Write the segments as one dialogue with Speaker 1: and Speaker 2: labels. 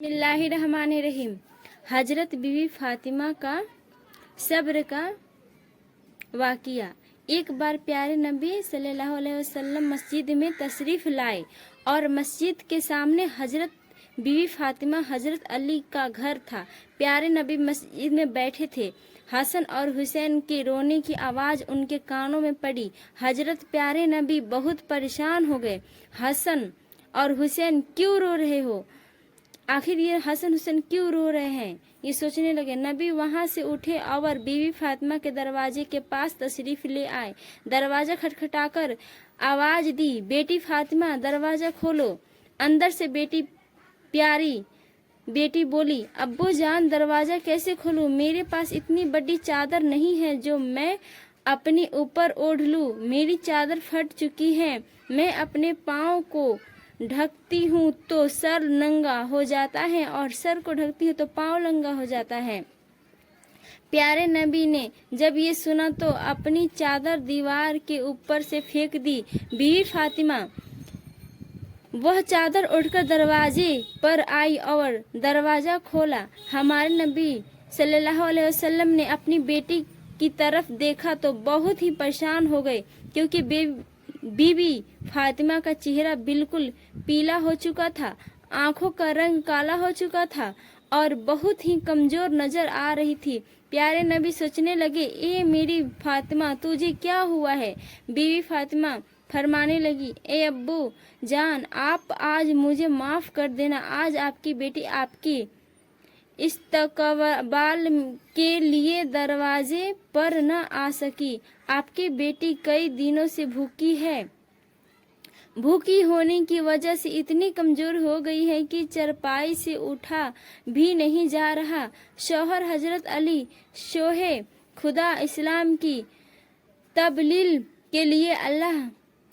Speaker 1: बिस्मिल्लाहिर्रहमानिर्रहीम। हजरत बीवी फातिमा का सब्र का वाक़िया। एक बार प्यारे नबी सल्लल्लाहु अलैहि वसल्लम मस्जिद में तशरीफ़ लाए और मस्जिद के सामने हजरत बीवी फातिमा हजरत अली का घर था। प्यारे नबी मस्जिद में बैठे थे। हसन और हुसैन के रोने की आवाज़ उनके कानों में पड़ी। हजरत प्यारे नबी बहुत परेशान हो गए। हसन और हुसैन क्यों रो रहे हो? आखिर ये हसन हुसैन क्यों रो रहे हैं? ये सोचने लगे। नबी वहां से उठे और बीवी फातिमा के दरवाजे के पास तशरीफ ले आए। दरवाजा खटखटाकर आवाज दी, बेटी फातिमा दरवाजा खोलो। अंदर से प्यारी बेटी बोली, अब्बू जान दरवाजा कैसे खोलूं? मेरे पास इतनी बड़ी चादर नहीं है जो मैं अपने ऊपर ओढ़ लूं। मेरी चादर फट चुकी है। मैं अपने पाँव को ढकती हूँ तो सर नंगा हो जाता है और सर को ढकती हूँ तो पाँव नंगा हो जाता है। प्यारे नबी ने जब ये सुना तो अपनी चादर दीवार के ऊपर से फेंक दी। बीवी फातिमा वह चादर उठकर दरवाजे पर आई और दरवाजा खोला। हमारे नबी सल्लल्लाहु अलैहि वसल्लम ने अपनी बेटी की तरफ देखा तो बहुत ही परेशान हो गए, क्योंकि बीवी फातिमा का चेहरा बिल्कुल पीला हो चुका था, आंखों का रंग काला हो चुका था और बहुत ही कमजोर नजर आ रही थी। प्यारे नबी सोचने लगे, ए मेरी फातिमा तुझे क्या हुआ है? बीवी फातिमा फरमाने लगी, ए अब्बू जान आप आज मुझे माफ कर देना। आज आपकी बेटी आपकी इस्तकबाल के लिए दरवाजे पर न आ सकी। आपकी बेटी कई दिनों से भूखी है। भूखी होने की वजह से इतनी कमजोर हो गई है कि चरपाई से उठा भी नहीं जा रहा। शौहर हजरत अली शोहे खुदा इस्लाम की तबलीग के लिए अल्लाह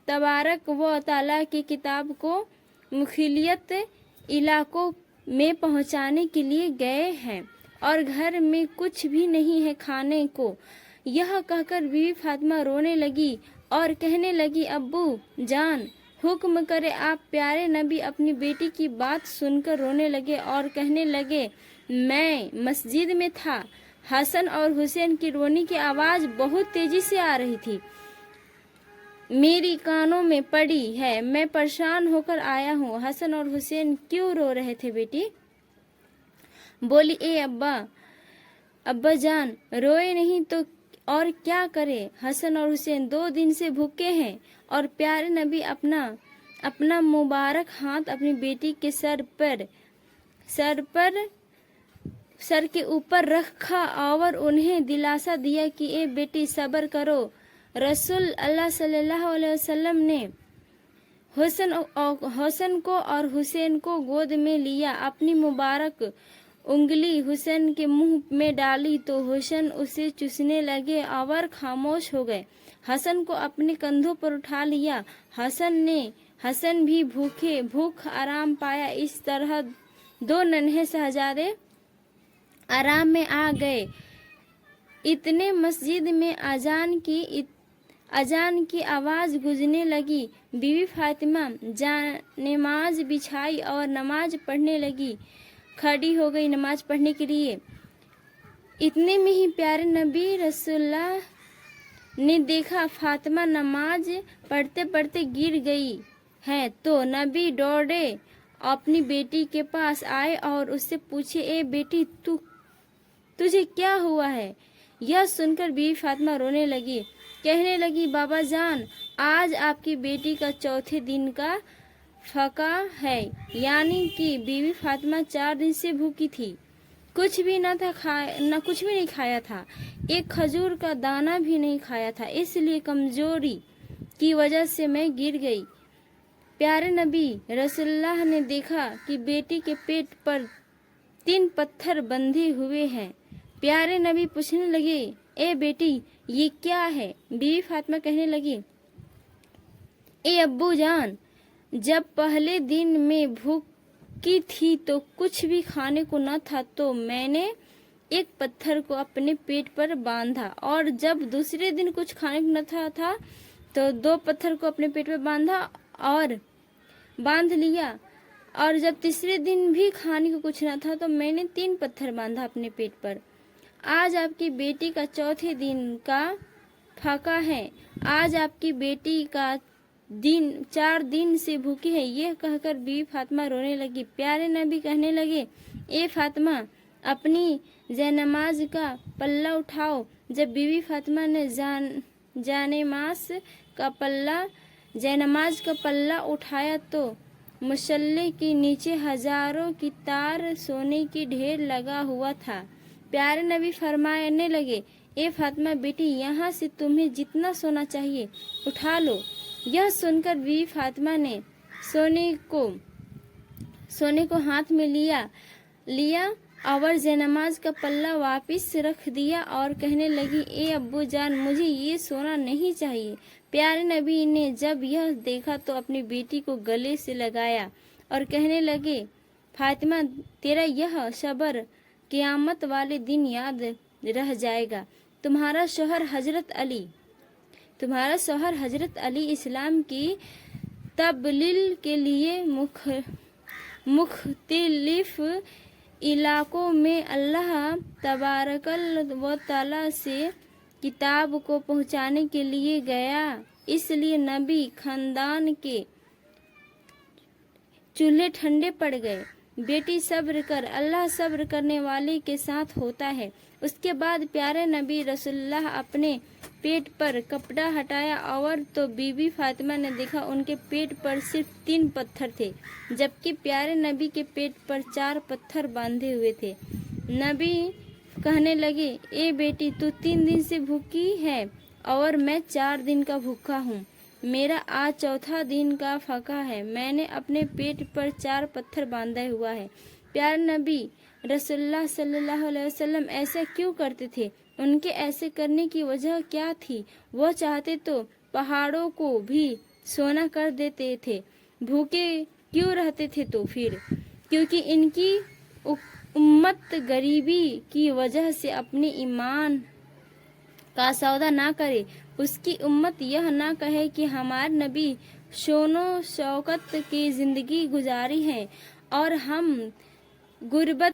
Speaker 1: तबारक व तआला की किताब को मुखिलियत इलाकों में पहुंचाने के लिए गए हैं और घर में कुछ भी नहीं है खाने को। यह कहकर बीवी फातिमा रोने लगी और कहने लगी, अब्बू जान हुक्म करे आप। प्यारे नबी अपनी बेटी की बात सुनकर रोने लगे और कहने लगे, मैं मस्जिद में था। हसन और हुसैन की रोने की आवाज बहुत तेजी से आ रही थी, मेरी कानों में पड़ी है। मैं परेशान होकर आया हूँ। हसन और हुसैन क्यों रो रहे थे बेटी? बोली, ए अब्बा जान रोए नहीं तो और क्या करे? हसन और हुसैन 2 दिन से भूखे हैं। और प्यारे नबी अपना मुबारक हाथ अपनी बेटी के सर के ऊपर रखा और उन्हें दिलासा दिया कि ए बेटी सब्र करो। रसूल अल्लाह सल्लल्लाहु अलैहि वसल्लम ने हसन को और हुसैन को गोद में लिया। अपनी मुबारक उंगली हुसैन के मुंह में डाली तो हुसैन उसे चूसने लगे और खामोश हो गए। हसन को अपने कंधों पर उठा लिया। हसन भी भूख आराम पाया। इस तरह 2 नन्हे शहजादे आराम में आ गए। इतने मस्जिद में अजान की आवाज गूंजने लगी। बीवी फातिमा नमाज बिछाई और नमाज पढ़ने लगी। खड़ी हो गई नमाज पढ़ने के लिए। इतने में ही प्यारे नबी रसूलुल्लाह ने देखा फातिमा नमाज पढ़ते पढ़ते गिर गई है, तो नबी दौड़े अपनी बेटी के पास आए और उससे पूछे, ए बेटी तुझे क्या हुआ है? यह सुनकर बीवी फातिमा रोने लगी, कहने लगी, बाबा जान आज आपकी बेटी का 4थे दिन का फका है। यानी कि बीवी फातिमा 4 दिन से भूखी थी, कुछ भी नहीं खाया था, एक खजूर का दाना भी नहीं खाया था, इसलिए कमजोरी की वजह से मैं गिर गई। प्यारे नबी रसूलुल्लाह ने देखा कि बेटी के पेट पर 3 पत्थर बंधे हुए हैं। प्यारे नबी पूछने लगे, ए बेटी ये क्या है? बीवी फातिमा कहने लगी, ए अब्बू जान जब पहले दिन में भूखी थी तो कुछ भी खाने को न था, तो मैंने एक पत्थर को अपने पेट पर बांधा और जब दूसरे दिन कुछ खाने को न था तो 2 पत्थर को अपने पेट पर बांध लिया। और जब तीसरे दिन भी खाने को कुछ न था तो मैंने 3 पत्थर बांधा अपने पेट पर। आज आपकी बेटी का चौथे दिन का फाका है। आज आपकी बेटी का 4 दिन से भूखी है। यह कहकर बीवी फातिमा रोने लगी। प्यारे नबी कहने लगे, ए फातिमा, अपनी जयनमाज का पल्ला उठाओ। जब बीवी फातिमा ने जयनमाज का पल्ला उठाया तो मुसल्ले के नीचे हजारों की तार सोने की ढेर लगा हुआ था। प्यारे नबी फरमाने लगे, ए फातिमा बेटी, यहाँ से तुम्हें जितना सोना चाहिए उठा लो। यह सुनकर बीवी फातिमा ने सोने को हाथ में लिया और जयनमाज का पल्ला वापस रख दिया और कहने लगी, ए अब्बू जान, मुझे ये सोना नहीं चाहिए। प्यारे नबी ने जब यह देखा तो अपनी बेटी को गले से लगाया और कहने लगे, फातिमा, तेरा यह सब्र क़यामत वाले दिन याद रह जाएगा। तुम्हारा शौहर हजरत अली इस्लाम की तबलीग के लिए मुख्तलिफ इलाकों में अल्लाह तबारकल व तआला से किताब को पहुंचाने के लिए गया। इसलिए नबी खानदान के चूल्हे ठंडे पड़ गए। बेटी सब्र कर, अल्लाह सब्र करने वाले के साथ होता है। उसके बाद प्यारे नबी रसूलुल्लाह अपने पेट पर कपड़ा हटाया और तो बीबी फातिमा ने देखा उनके पेट पर सिर्फ 3 पत्थर थे, जबकि प्यारे नबी के पेट पर 4 पत्थर बांधे हुए थे। नबी कहने लगे, ए बेटी, तू 3 दिन से भूखी है और मैं 4 दिन का भूखा हूँ। मेरा आज चौथा दिन का फाका है। मैंने अपने पेट पर 4 पत्थर बांधा हुआ है। प्यारे नबी रसूलुल्लाह सल्लल्लाहु अलैहि वसल्लम ऐसा क्यों करते थे? उनके ऐसे करने की वजह क्या थी? वो चाहते तो पहाड़ों को भी सोना कर देते थे। भूखे क्यों रहते थे? तो फिर क्योंकि इनकी उम्मत गरीबी की वजह से अपने ईमान का सौदा ना करे। उसकी उम्मत यह ना कहे कि हमारे नबी शोनो शौकत की जिंदगी गुजारी है और हम गुर्बत